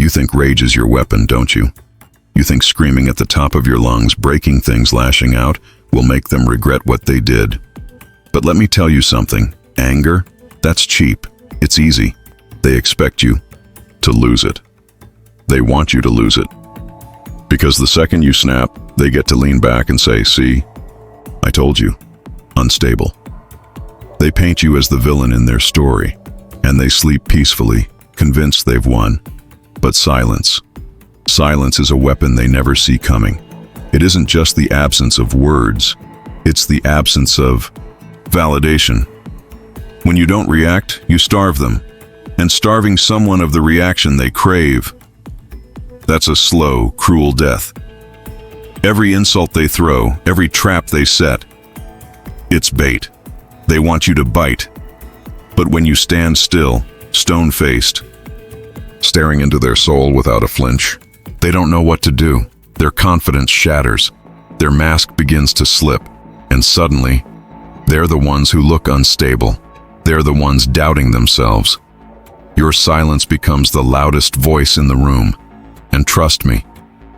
You think rage is your weapon, don't you? You think screaming at the top of your lungs, breaking things, lashing out, will make them regret what they did. But let me tell you something. Anger? That's cheap. It's easy. They expect you to lose it. They want you to lose it. Because the second you snap, they get to lean back and say, "See? I told you." Unstable. They paint you as the villain in their story, and they sleep peacefully, convinced they've won. But silence. Silence is a weapon they never see coming. It isn't just the absence of words, it's the absence of validation. When you don't react, you starve them, and starving someone of the reaction they crave, that's a slow, cruel death. Every insult they throw, every trap they set, it's bait. They want you to bite. But when you stand still, stone-faced, staring into their soul without a flinch, they don't know what to do. Their confidence shatters. Their mask begins to slip, and suddenly, they're the ones who look unstable. They're the ones doubting themselves. Your silence becomes the loudest voice in the room. And trust me,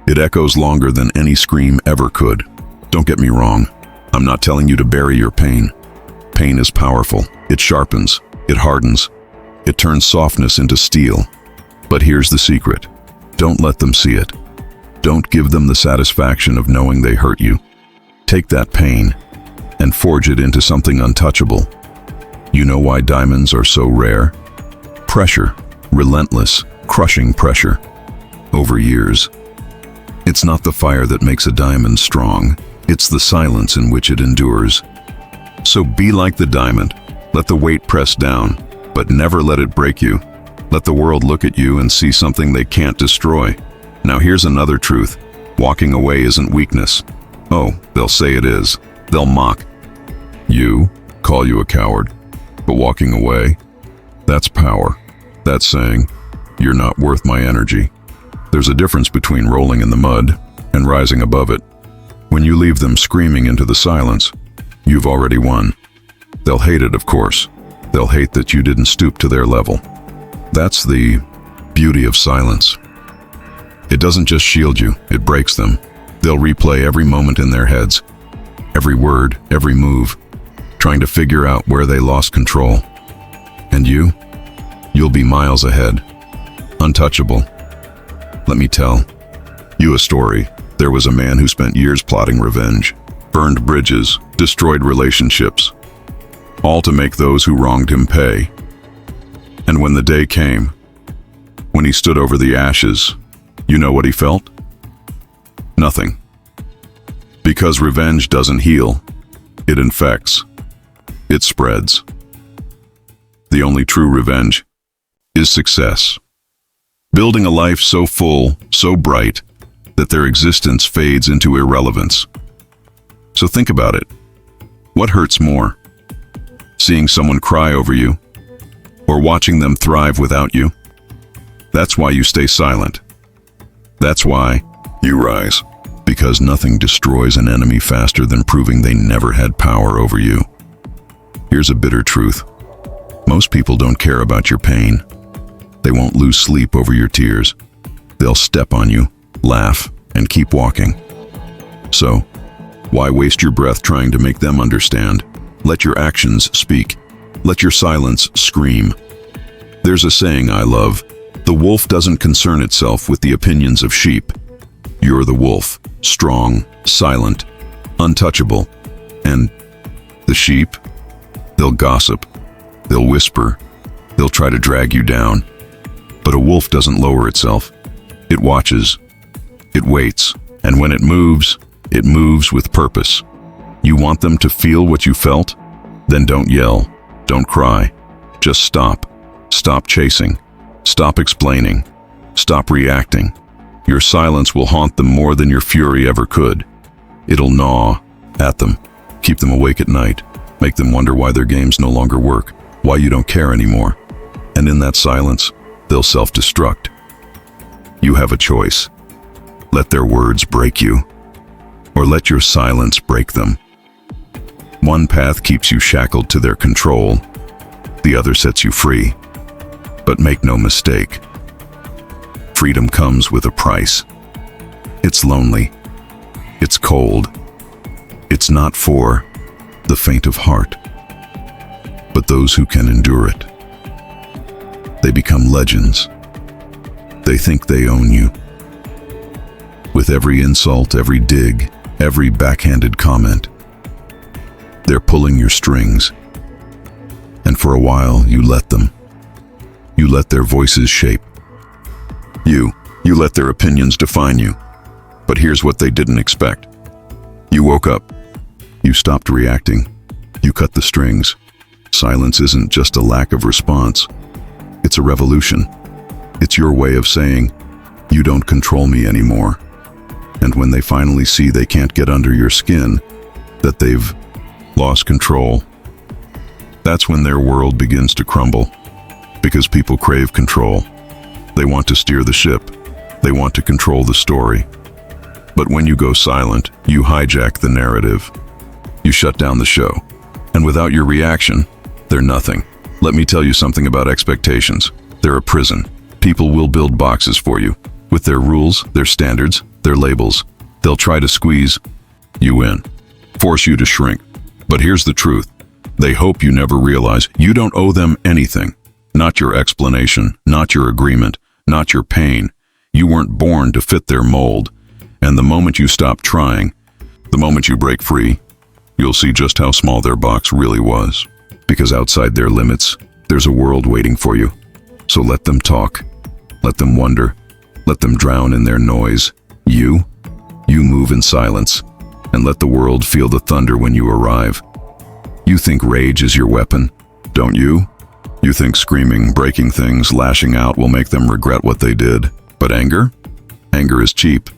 it echoes longer than any scream ever could. Don't get me wrong. I'm not telling you to bury your pain. Pain is powerful. It sharpens. It hardens. It turns softness into steel. But here's the secret. Don't let them see it. Don't give them the satisfaction of knowing they hurt you. Take that pain and forge it into something untouchable. You know why diamonds are so rare? Pressure. Relentless, crushing pressure. Over years. It's not the fire that makes a diamond strong. It's the silence in which it endures. So be like the diamond. Let the weight press down, but never let it break you. Let the world look at you and see something they can't destroy. Now here's another truth. Walking away isn't weakness. Oh, they'll say it is. They'll mock you, call you a coward. But walking away, that's power. That's saying, you're not worth my energy. There's a difference between rolling in the mud and rising above it. When you leave them screaming into the silence, you've already won. They'll hate it, of course. They'll hate that you didn't stoop to their level. That's the beauty of silence. It doesn't just shield you, it breaks them. They'll replay every moment in their heads, every word, every move, trying to figure out where they lost control. And you'll be miles ahead, untouchable. Let me tell you a story. There was a man who spent years plotting revenge, burned bridges, destroyed relationships, all to make those who wronged him pay. And when the day came, when he stood over the ashes, you know what he felt? Nothing. Because revenge doesn't heal, it infects. It spreads. The only true revenge is success. Building a life so full, so bright, that their existence fades into irrelevance. So think about it. What hurts more? Seeing someone cry over you, or watching them thrive without you? That's why you stay silent. That's why you rise. Because nothing destroys an enemy faster than proving they never had power over you. Here's a bitter truth. Most people don't care about your pain. They won't lose sleep over your tears. They'll step on you, laugh, and keep walking. So, why waste your breath trying to make them understand? Let your actions speak. Let your silence scream. There's a saying I love. The wolf doesn't concern itself with the opinions of sheep. You're the wolf, strong, silent, untouchable. And the sheep? They'll gossip. They'll whisper. They'll try to drag you down. But a wolf doesn't lower itself. It watches. It waits. And when it moves with purpose. You want them to feel what you felt? Then don't yell. Don't cry. Just stop. Stop chasing. Stop explaining. Stop reacting. Your silence will haunt them more than your fury ever could. It'll gnaw at them, keep them awake at night, make them wonder why their games no longer work, why you don't care anymore. And in that silence, they'll self-destruct. You have a choice. Let their words break you, or let your silence break them. One path keeps you shackled to their control, the other sets you free. But make no mistake, freedom comes with a price. It's lonely. It's cold. It's not for the faint of heart, but those who can endure it. They become legends. They think they own you. With every insult, every dig, every backhanded comment, they're pulling your strings. And for a while, you let them. You let their voices shape. You let their opinions define you. But here's what they didn't expect. You woke up. You stopped reacting. You cut the strings. Silence isn't just a lack of response. It's a revolution. It's your way of saying, you don't control me anymore. And when they finally see they can't get under your skin, that they've lost control, that's when their world begins to crumble. Because people crave control. They want to steer the ship. They want to control the story. But when you go silent, you hijack the narrative. You shut down the show. And without your reaction, they're nothing. Let me tell you something about expectations. They're a prison. People will build boxes for you. With their rules, their standards, their labels. They'll try to squeeze you in. Force you to shrink. But here's the truth. They hope you never realize you don't owe them anything. Not your explanation, not your agreement, not your pain. You weren't born to fit their mold. And the moment you stop trying, the moment you break free, you'll see just how small their box really was. Because outside their limits, there's a world waiting for you. So let them talk. Let them wonder. Let them drown in their noise. You move in silence. And let the world feel the thunder when you arrive. You think rage is your weapon, don't you? You think screaming, breaking things, lashing out will make them regret what they did. But anger? Anger is cheap.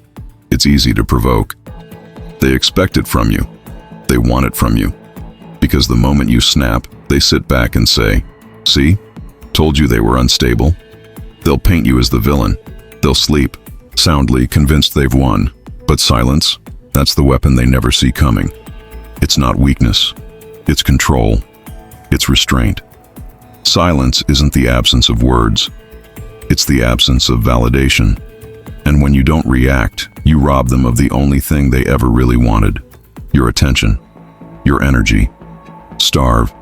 It's easy to provoke. They expect it from you. They want it from you. Because the moment you snap, they sit back and say, "See? Told you they were unstable." They'll paint you as the villain. They'll sleep, soundly convinced they've won. But silence, that's the weapon they never see coming. It's not weakness. It's control. It's restraint. Silence isn't the absence of words. It's the absence of validation. And when you don't react, you rob them of the only thing they ever really wanted. Your attention. Your energy. Starve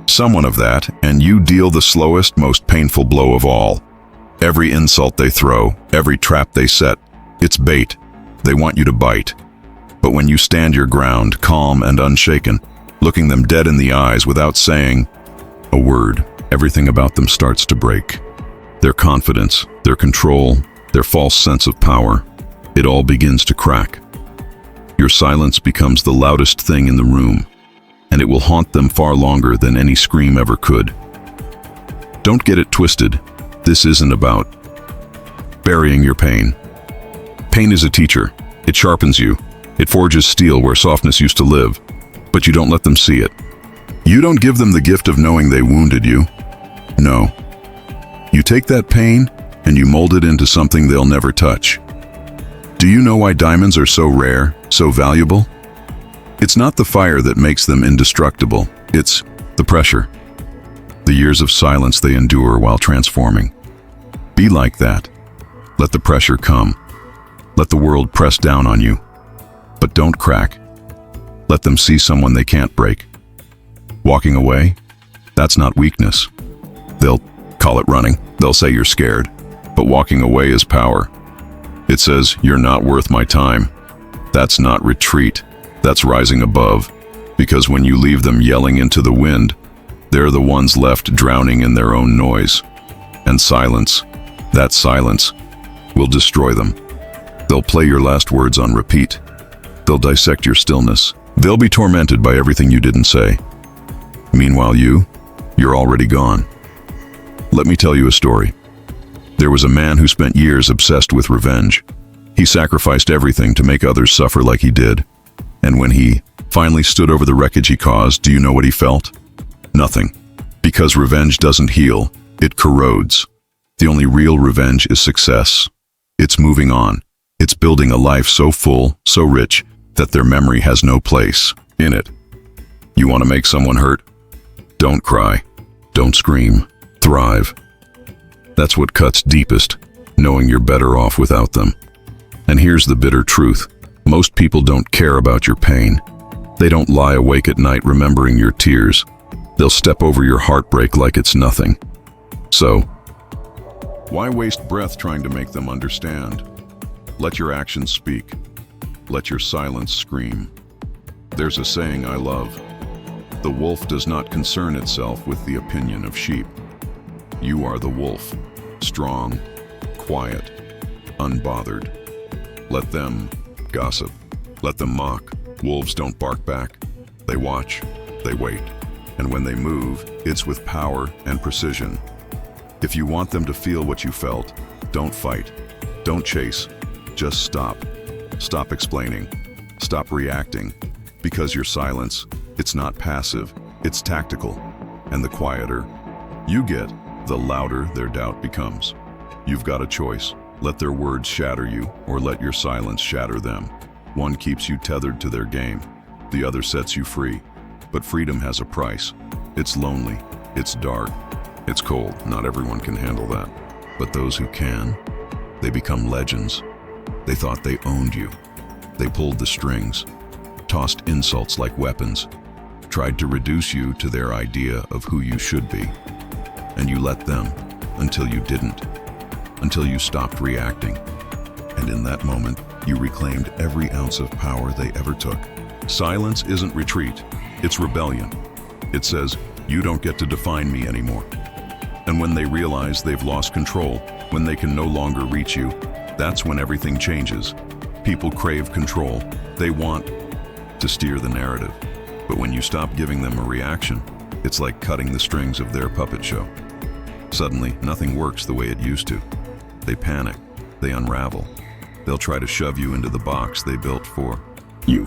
someone of that, and you deal the slowest, most painful blow of all. Every insult they throw, every trap they set, it's bait. They want you to bite. But when you stand your ground, calm and unshaken, looking them dead in the eyes without saying a word, everything about them starts to break. Their confidence, their control, their false sense of power, it all begins to crack. Your silence becomes the loudest thing in the room, and it will haunt them far longer than any scream ever could. Don't get it twisted. This isn't about burying your pain. Pain is a teacher. It sharpens you. It forges steel where softness used to live, but you don't let them see it. You don't give them the gift of knowing they wounded you. No. You take that pain and you mold it into something they'll never touch. Do you know why diamonds are so rare, so valuable? It's not the fire that makes them indestructible. It's the pressure. The years of silence they endure while transforming. Be like that. Let the pressure come. Let the world press down on you. But don't crack. Let them see someone they can't break. Walking away? That's not weakness. They'll call it running. They'll say you're scared. But walking away is power. It says, you're not worth my time. That's not retreat. That's rising above. Because when you leave them yelling into the wind, they're the ones left drowning in their own noise. And silence, that silence, will destroy them. They'll play your last words on repeat. They'll dissect your stillness. They'll be tormented by everything you didn't say. Meanwhile, you're already gone. Let me tell you a story. There was a man who spent years obsessed with revenge. He sacrificed everything to make others suffer like he did. And when he finally stood over the wreckage he caused, do you know what he felt? Nothing. Because revenge doesn't heal, it corrodes. The only real revenge is success. It's moving on. It's building a life so full, so rich, that their memory has no place in it. You want to make someone hurt? Don't cry. Don't scream. Thrive. That's what cuts deepest. knowing you're better off without them. And here's the bitter truth. Most people don't care about your pain. They don't lie awake at night remembering your tears. They'll step over your heartbreak like it's nothing. So, why waste breath trying to make them understand? Let your actions speak. Let your silence scream. There's a saying I love. The wolf does not concern itself with the opinion of sheep. You are the wolf, strong, quiet, unbothered. Let them gossip. Let them mock. Wolves don't bark back. They watch. They wait. And when they move, it's with power and precision. If you want them to feel what you felt, don't fight. Don't chase. Just stop. Stop explaining. Stop reacting. Because your silence, it's not passive, it's tactical. And the quieter you get, the louder their doubt becomes. You've got a choice. Let their words shatter you, or let your silence shatter them. One keeps you tethered to their game. The other sets you free. But freedom has a price. It's lonely. It's dark. It's cold. Not everyone can handle that. But those who can, they become legends. They thought they owned you. They pulled the strings, tossed insults like weapons, tried to reduce you to their idea of who you should be. And you let them until you didn't, until you stopped reacting. And in that moment, you reclaimed every ounce of power they ever took. Silence isn't retreat, it's rebellion. It says, you don't get to define me anymore. And when they realize they've lost control, when they can no longer reach you, that's when everything changes. People crave control. They want to steer the narrative. But when you stop giving them a reaction, it's like cutting the strings of their puppet show. Suddenly, nothing works the way it used to. They panic. They unravel. They'll try to shove you into the box they built for you.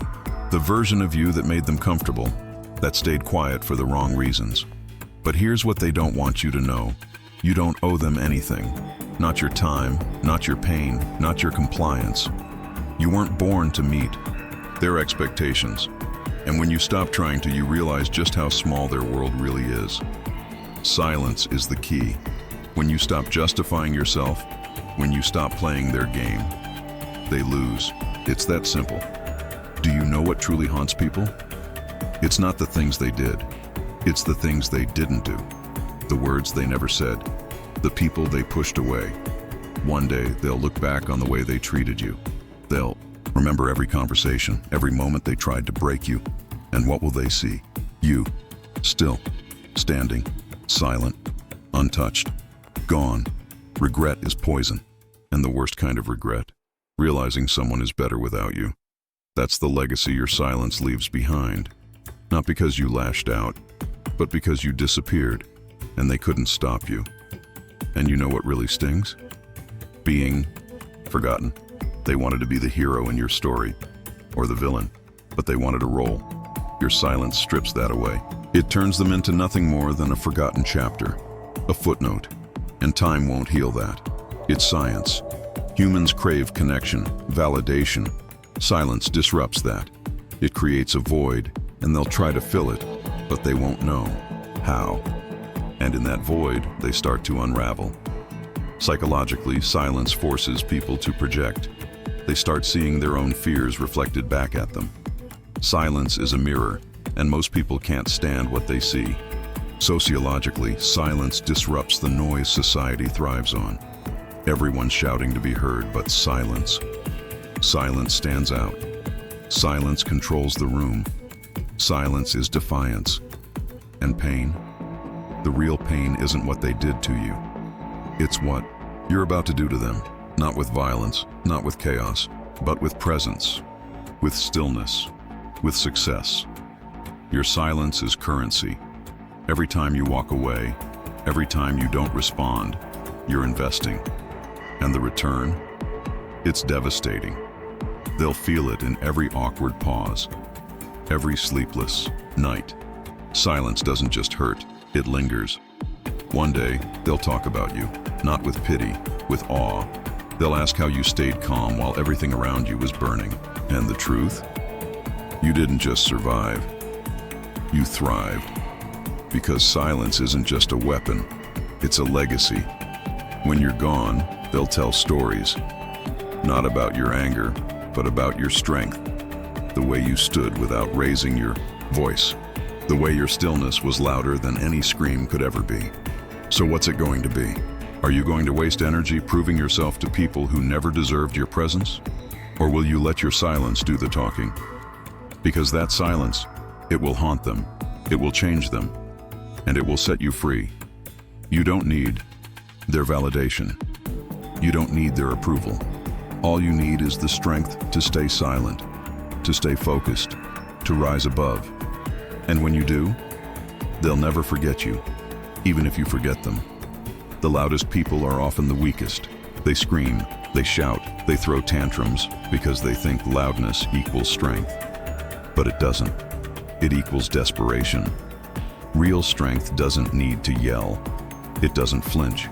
The version of you that made them comfortable, that stayed quiet for the wrong reasons. But here's what they don't want you to know. You don't owe them anything. Not your time, not your pain, not your compliance. You weren't born to meet their expectations. And when you stop trying to, you realize just how small their world really is. Silence is the key. When you stop justifying yourself, when you stop playing their game, they lose. It's that simple. Do you know what truly haunts people? It's not the things they did. It's the things they didn't do. The words they never said. The people they pushed away. One day, they'll look back on the way they treated you. They'll remember every conversation, every moment they tried to break you. And what will they see? You, still, standing, silent, untouched, gone. Regret is poison, and the worst kind of regret, realizing someone is better without you. That's the legacy your silence leaves behind. Not because you lashed out, but because you disappeared, and they couldn't stop you. And you know what really stings? Being forgotten. They wanted to be the hero in your story, or the villain, but they wanted a role. Your silence strips that away. It turns them into nothing more than a forgotten chapter, a footnote, and time won't heal that. It's science. Humans crave connection, validation. Silence disrupts that. It creates a void, and they'll try to fill it, but they won't know how. And in that void, they start to unravel. Psychologically, silence forces people to project. They start seeing their own fears reflected back at them. Silence is a mirror, and most people can't stand what they see. Sociologically, silence disrupts the noise society thrives on. Everyone's shouting to be heard, but silence. Silence stands out. Silence controls the room. Silence is defiance. And pain? The real pain isn't what they did to you. It's what you're about to do to them. Not with violence, not with chaos, but with presence, with stillness, with success. Your silence is currency. Every time you walk away, every time you don't respond, you're investing. And the return? It's devastating. They'll feel it in every awkward pause, every sleepless night. Silence doesn't just hurt, it lingers. One day, they'll talk about you, not with pity, with awe. They'll ask how you stayed calm while everything around you was burning. And the truth? You didn't just survive, you thrived. Because silence isn't just a weapon, it's a legacy. When you're gone, they'll They'll tell stories, not about your anger, but about your strength, the way you stood without raising your voice, the way your stillness was louder than any scream could ever be. So what's it going to be? Are you going to waste energy proving yourself to people who never deserved your presence? Or will you let your silence do the talking? Because that silence, it will haunt them, it will change them, and it will set you free. You don't need their validation. You don't need their approval. All you need is the strength to stay silent, to stay focused, to rise above. And when you do, they'll never forget you, even if you forget them. The loudest people are often the weakest. They scream, they shout, they throw tantrums because they think loudness equals strength. But it doesn't. It equals desperation. Real strength doesn't need to yell. It doesn't flinch.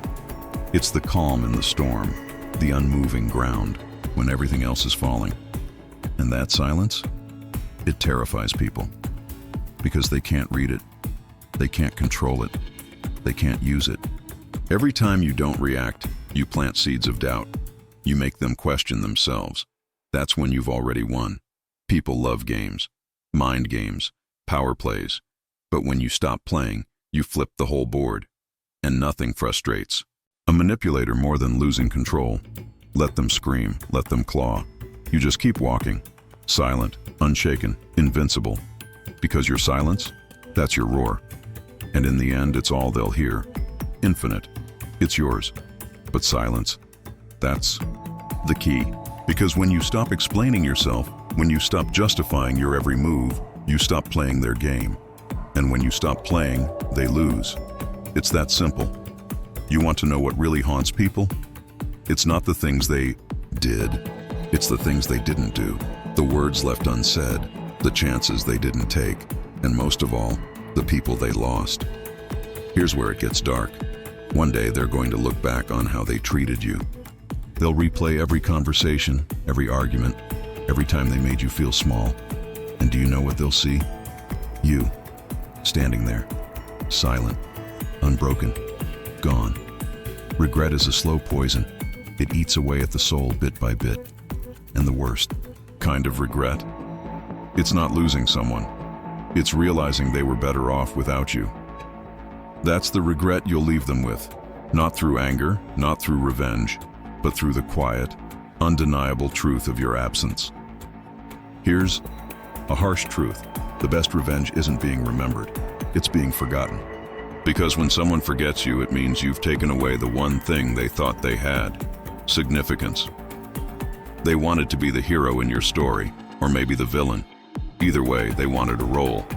It's the calm in the storm, the unmoving ground when everything else is falling. And that silence, it terrifies people because they can't read it. They can't control it. They can't use it. Every time you don't react, you plant seeds of doubt. You make them question themselves. That's when you've already won. People love games, mind games, power plays. But when you stop playing, you flip the whole board. And nothing frustrates a manipulator more than losing control. Let them scream, let them claw. You just keep walking, silent, unshaken, invincible. Because your silence, that's your roar. And in the end, it's all they'll hear. Infinite. It's yours. But silence, that's the key. Because when you stop explaining yourself, when you stop justifying your every move, you stop playing their game. And when you stop playing, they lose. It's that simple. You want to know what really haunts people? It's not the things they did. It's the things they didn't do. The words left unsaid, the chances they didn't take, and most of all, the people they lost. Here's where it gets dark. One day they're going to look back on how they treated you. They'll replay every conversation, every argument, every time they made you feel small. And do you know what they'll see? You, standing there, silent, unbroken, gone. Regret is a slow poison. It eats away at the soul bit by bit. And the worst kind of regret, it's not losing someone. It's realizing they were better off without you. That's the regret you'll leave them with. Not through anger, not through revenge, but through the quiet, undeniable truth of your absence. Here's a harsh truth. The best revenge isn't being remembered. It's being forgotten. Because when someone forgets you, it means you've taken away the one thing they thought they had: significance. They wanted to be the hero in your story, or maybe the villain. Either way, they wanted a role.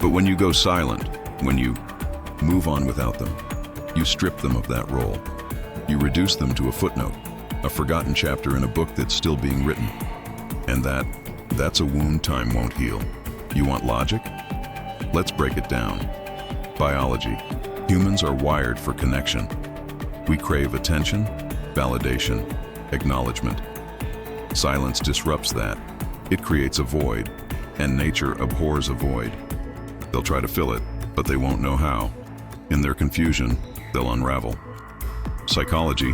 But when you go silent, when you move on without them, you strip them of that role. You reduce them to a footnote, a forgotten chapter in a book that's still being written. And that's a wound time won't heal. You want logic? Let's break it down. Biology. Humans are wired for connection. We crave attention, validation, acknowledgement. Silence disrupts that. It creates a void, and nature abhors a void. They'll try to fill it, but they won't know how. In their confusion, they'll unravel. Psychology.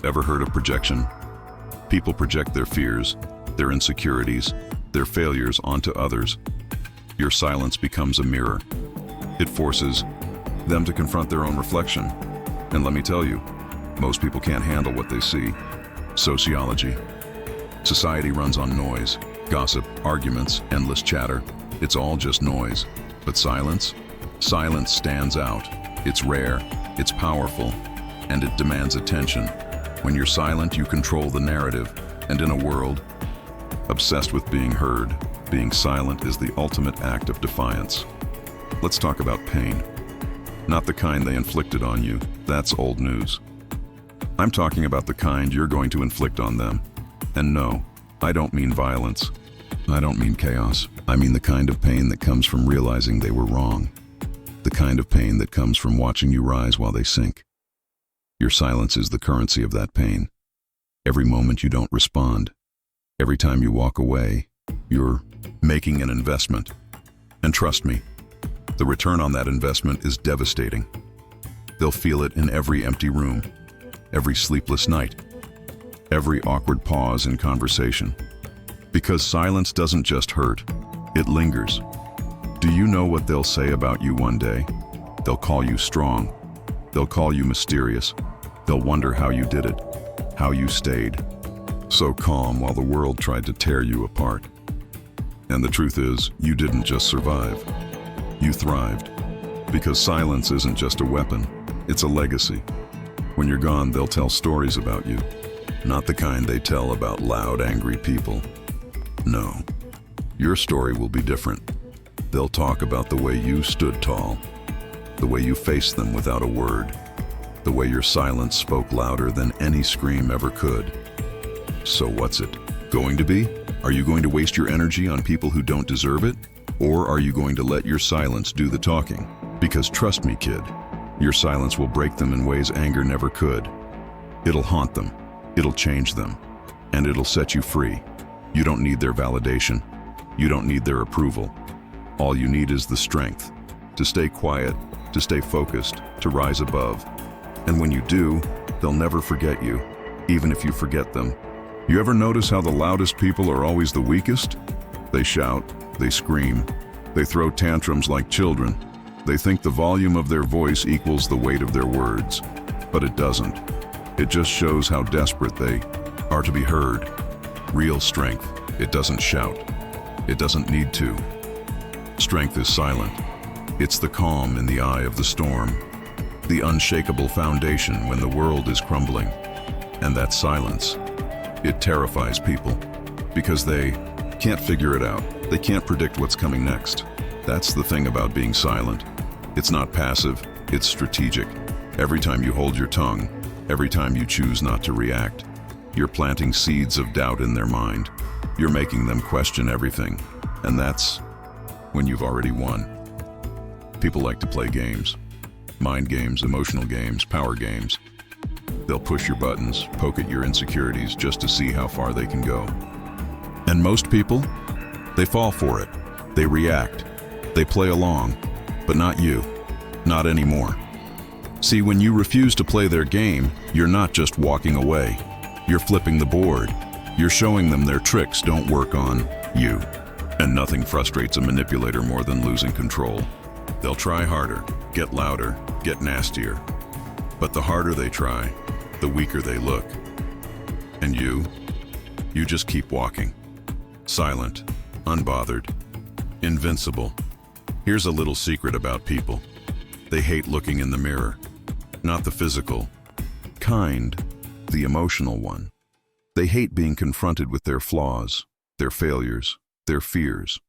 Ever heard of projection? People project their fears, their insecurities, their failures onto others. Your silence becomes a mirror. It forces them to confront their own reflection. And let me tell you, most people can't handle what they see. Sociology. Society runs on noise, gossip, arguments, endless chatter. It's all just noise. But silence? Silence stands out. It's rare, it's powerful, and it demands attention. When you're silent, you control the narrative. And in a world obsessed with being heard, being silent is the ultimate act of defiance. Let's talk about pain. Not the kind they inflicted on you. That's old news. I'm talking about the kind you're going to inflict on them. And no, I don't mean violence. I don't mean chaos. I mean the kind of pain that comes from realizing they were wrong. The kind of pain that comes from watching you rise while they sink. Your silence is the currency of that pain. Every moment you don't respond, every time you walk away, you're making an investment. And trust me, the return on that investment is devastating. They'll feel it in every empty room, every sleepless night, every awkward pause in conversation. Because silence doesn't just hurt, it lingers. Do you know what they'll say about you one day? They'll call you strong. They'll call you mysterious. They'll wonder how you did it, how you stayed so calm while the world tried to tear you apart. And the truth is, you didn't just survive. You thrived. Because silence isn't just a weapon, it's a legacy. When you're gone, they'll tell stories about you. Not the kind they tell about loud, angry people. No. Your story will be different. They'll talk about the way you stood tall, the way you faced them without a word, the way your silence spoke louder than any scream ever could. So what's it going to be? Are you going to waste your energy on people who don't deserve it? Or are you going to let your silence do the talking? Because trust me, kid, your silence will break them in ways anger never could. It'll haunt them, it'll change them, and it'll set you free. You don't need their validation. You don't need their approval. All you need is the strength to stay quiet, to stay focused, to rise above. And when you do, they'll never forget you, even if you forget them. You ever notice how the loudest people are always the weakest? They shout, they scream, they throw tantrums like children. They think the volume of their voice equals the weight of their words, but it doesn't. It just shows how desperate they are to be heard. Real strength, it doesn't shout. It doesn't need to. Strength is silent. It's the calm in the eye of the storm, the unshakable foundation when the world is crumbling. And that silence, it terrifies people because they can't figure it out. They can't predict what's coming next. That's the thing about being silent. It's not passive, it's strategic. Every time you hold your tongue, every time you choose not to react, you're planting seeds of doubt in their mind. You're making them question everything. And that's when you've already won. People like to play games. Mind games, emotional games, power games. They'll push your buttons, poke at your insecurities just to see how far they can go. And most people, they fall for it. They react. They play along. But not you. Not anymore. See, when you refuse to play their game, you're not just walking away. You're flipping the board. You're showing them their tricks don't work on you. And nothing frustrates a manipulator more than losing control. They'll try harder, get louder, get nastier. But the harder they try, the weaker they look. And you just keep walking. Silent, unbothered, invincible. Here's a little secret about people. They hate looking in the mirror. Not the physical kind, the emotional one. They hate being confronted with their flaws, their failures, their fears.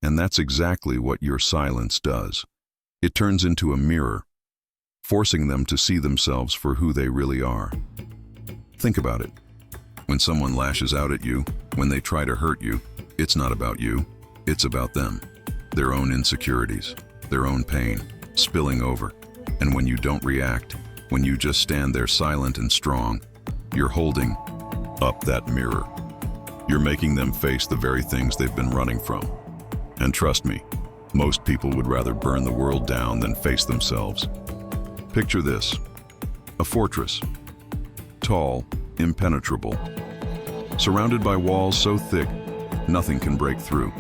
And that's exactly what your silence does. It turns into a mirror, forcing them to see themselves for who they really are. Think about it. When someone lashes out at you, when they try to hurt you, it's not about you, it's about them. Their own insecurities, their own pain, spilling over. And when you don't react, when you just stand there silent and strong, you're holding up that mirror. You're making them face the very things they've been running from. And trust me, most people would rather burn the world down than face themselves. Picture this: a fortress, tall, impenetrable, surrounded by walls so thick, nothing can break through.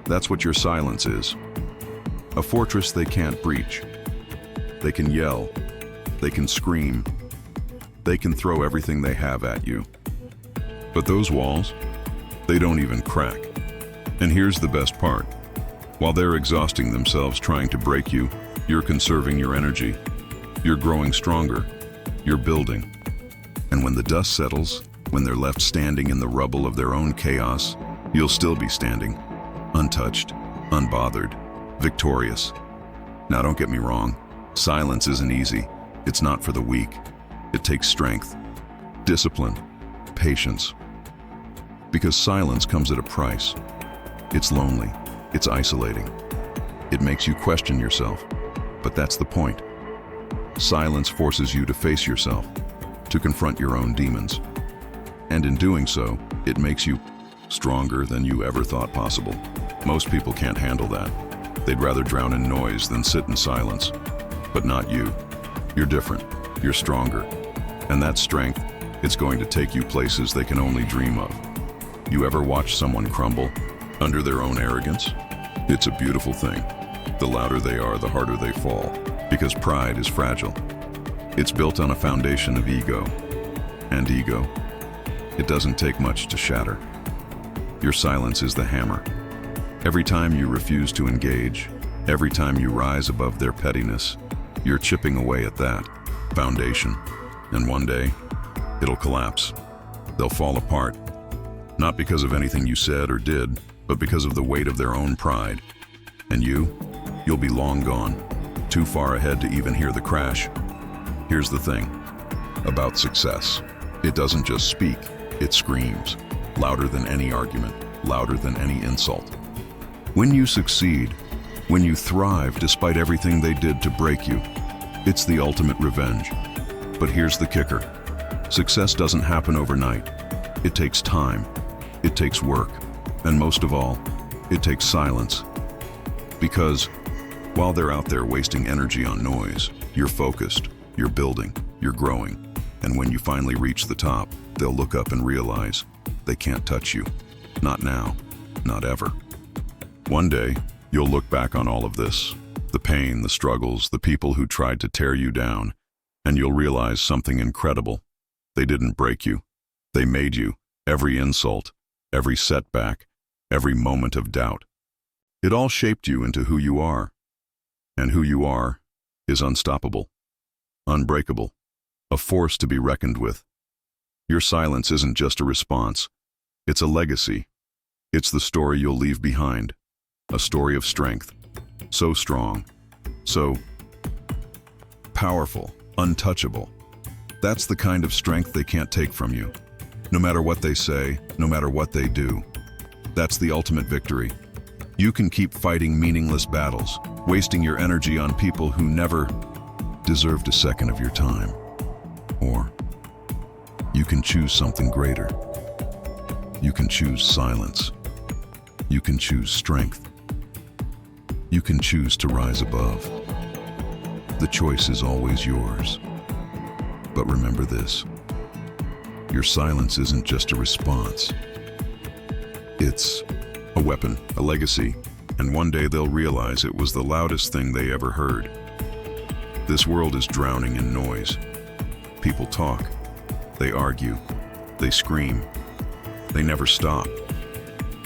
That's what your silence is. A fortress they can't breach. They can yell, they can scream, they can throw everything they have at you. But those walls, they don't even crack. And here's the best part. While they're exhausting themselves trying to break you, you're conserving your energy. You're growing stronger. You're building. And when the dust settles, when they're left standing in the rubble of their own chaos, you'll still be standing, untouched, unbothered, victorious. Now don't get me wrong, silence isn't easy. It's not for the weak. It takes strength, discipline, patience. Because silence comes at a price. It's lonely, it's isolating. It makes you question yourself, but that's the point. Silence forces you to face yourself, to confront your own demons. And in doing so, it makes you stronger than you ever thought possible. Most people can't handle that. They'd rather drown in noise than sit in silence. But not you. You're different. You're stronger. And that strength, it's going to take you places they can only dream of. You ever watch someone crumble under their own arrogance? It's a beautiful thing. The louder they are, the harder they fall, because pride is fragile. It's built on a foundation of ego. And ego, it doesn't take much to shatter. Your silence is the hammer. Every time you refuse to engage, every time you rise above their pettiness, you're chipping away at that foundation. And one day, it'll collapse. They'll fall apart. Not because of anything you said or did, but because of the weight of their own pride. And you'll be long gone, too far ahead to even hear the crash. Here's the thing about success. It doesn't just speak, it screams, louder than any argument, louder than any insult. When you succeed, when you thrive despite everything they did to break you, it's the ultimate revenge. But here's the kicker. Success doesn't happen overnight. It takes time, it takes work, and most of all, it takes silence. Because while they're out there wasting energy on noise, you're focused, you're building, you're growing. And when you finally reach the top, they'll look up and realize they can't touch you. Not now, not ever. One day, you'll look back on all of this, the pain, the struggles, the people who tried to tear you down, and you'll realize something incredible. They didn't break you. They made you. Every insult, every setback, every moment of doubt. It all shaped you into who you are. And who you are is unstoppable, unbreakable, a force to be reckoned with. Your silence isn't just a response. It's a legacy. It's the story you'll leave behind. A story of strength. So strong. So powerful. Untouchable. That's the kind of strength they can't take from you. No matter what they say, no matter what they do. That's the ultimate victory. You can keep fighting meaningless battles, wasting your energy on people who never deserved a second of your time. Or you can choose something greater. You can choose silence. You can choose strength. You can choose to rise above. The choice is always yours. But remember this. Your silence isn't just a response. It's a weapon, a legacy, and one day they'll realize it was the loudest thing they ever heard. This world is drowning in noise. People talk. They argue. They scream. They never stop.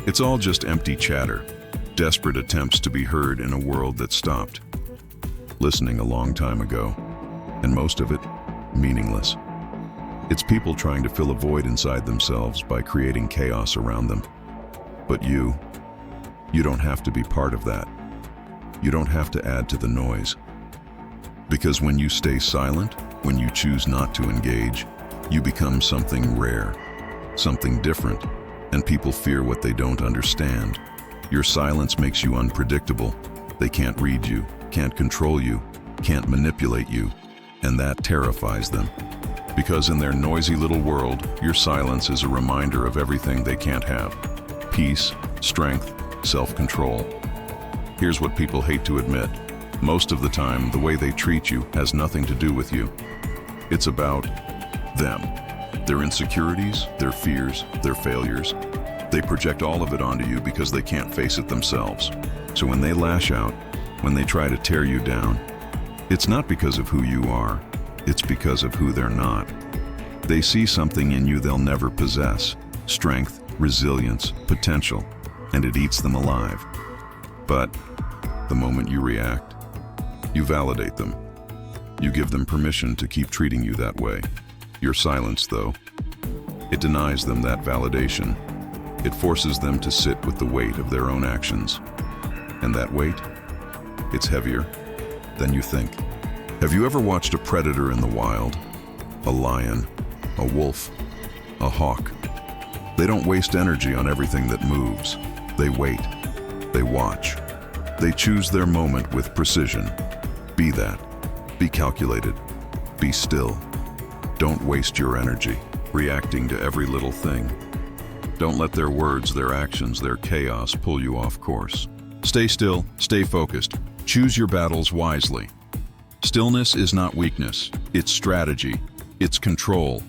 It's all just empty chatter, desperate attempts to be heard in a world that stopped listening a long time ago, and most of it meaningless. It's people trying to fill a void inside themselves by creating chaos around them. But you don't have to be part of that. You don't have to add to the noise. Because when you stay silent, when you choose not to engage, you become something rare, something different, and people fear what they don't understand. Your silence makes you unpredictable. They can't read you, can't control you, can't manipulate you, and that terrifies them. Because in their noisy little world, your silence is a reminder of everything they can't have. Peace, strength, self-control. Here's what people hate to admit. Most of the time, the way they treat you has nothing to do with you. It's about them. Their insecurities, their fears, their failures. They project all of it onto you because they can't face it themselves. So when they lash out, when they try to tear you down, it's not because of who you are, it's because of who they're not. They see something in you they'll never possess, strength, resilience, potential, and it eats them alive. But the moment you react, you validate them. You give them permission to keep treating you that way. Your silence, though, it denies them that validation. It forces them to sit with the weight of their own actions. And that weight, it's heavier than you think. Have you ever watched a predator in the wild? A lion, a wolf, a hawk. They don't waste energy on everything that moves. They wait. They watch. They choose their moment with precision. Be that. Be calculated. Be still. Don't waste your energy reacting to every little thing. Don't let their words, their actions, their chaos pull you off course. Stay still, stay focused. Choose your battles wisely. Stillness is not weakness, it's strategy. It's control.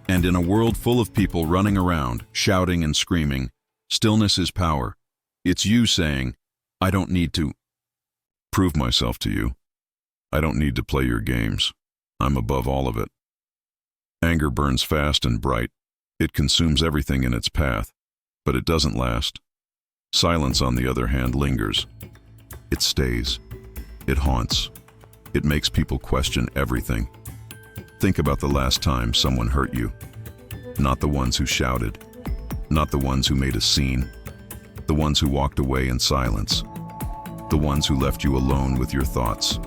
And in a world full of people running around, shouting and screaming, stillness is power. It's you saying, I don't need to prove myself to you. I don't need to play your games. I'm above all of it. Anger burns fast and bright. It consumes everything in its path, but it doesn't last. Silence, on the other hand, lingers. It stays. It haunts. It makes people question everything. Think about the last time someone hurt you. Not the ones who shouted. Not the ones who made a scene. The ones who walked away in silence. The ones who left you alone with your thoughts,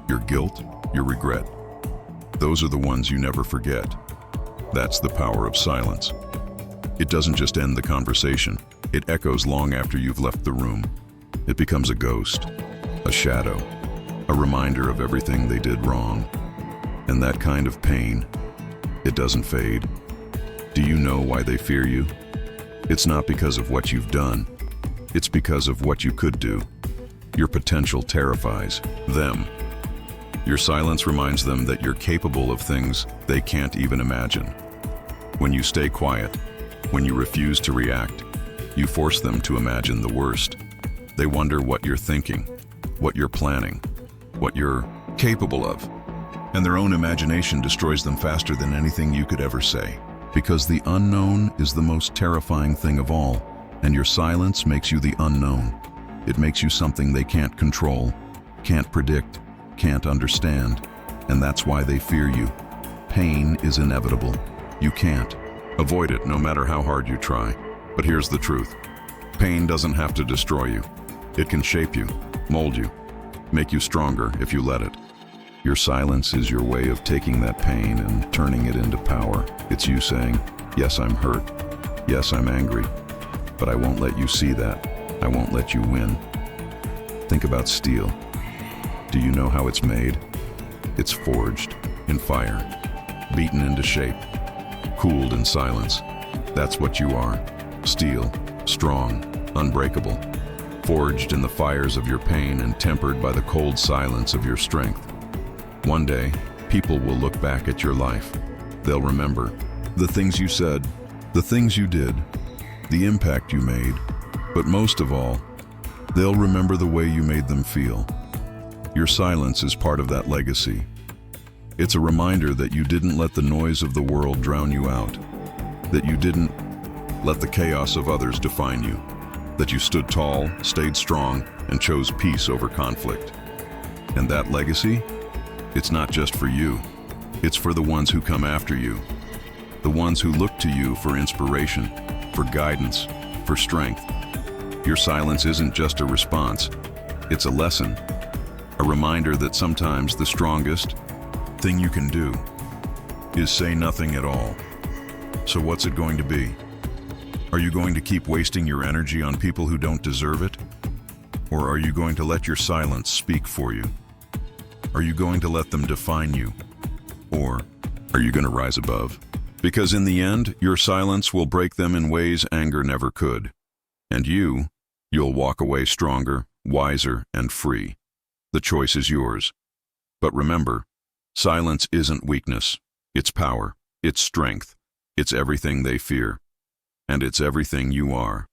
your guilt, your regret. Those are the ones you never forget. That's the power of silence. It doesn't just end the conversation. It echoes long after you've left the room. It becomes a ghost, a shadow, a reminder of everything they did wrong. And that kind of pain, it doesn't fade. Do you know why they fear you? It's not because of what you've done. It's because of what you could do. Your potential terrifies them. Your silence reminds them that you're capable of things they can't even imagine. When you stay quiet, when you refuse to react, you force them to imagine the worst. They wonder what you're thinking, what you're planning, what you're capable of. And their own imagination destroys them faster than anything you could ever say. Because the unknown is the most terrifying thing of all, and your silence makes you the unknown. It makes you something they can't control, can't predict, can't understand, and that's why they fear you. Pain is inevitable. You can't avoid it no matter how hard you try. But here's the truth. Pain doesn't have to destroy you. It can shape you, mold you, make you stronger if you let it. Your silence is your way of taking that pain and turning it into power. It's you saying, yes, I'm hurt. Yes, I'm angry. But I won't let you see that. I won't let you win. Think about steel. Do you know how it's made? It's forged in fire, beaten into shape, cooled in silence. That's what you are. Steel, strong, unbreakable, forged in the fires of your pain and tempered by the cold silence of your strength. One day, people will look back at your life. They'll remember the things you said, the things you did, the impact you made, but most of all, they'll remember the way you made them feel. Your silence is part of that legacy. It's a reminder that you didn't let the noise of the world drown you out, that you didn't let the chaos of others define you, that you stood tall, stayed strong, and chose peace over conflict. And that legacy? It's not just for you. It's for the ones who come after you, the ones who look to you for inspiration, for guidance, for strength. Your silence isn't just a response. It's a lesson, a reminder that sometimes the strongest thing you can do is say nothing at all. So what's it going to be? Are you going to keep wasting your energy on people who don't deserve it? Or are you going to let your silence speak for you? Are you going to let them define you? Or are you going to rise above? Because in the end, your silence will break them in ways anger never could. And you'll walk away stronger, wiser, and free. The choice is yours. But remember, silence isn't weakness. It's power. It's strength. It's everything they fear. And it's everything you are.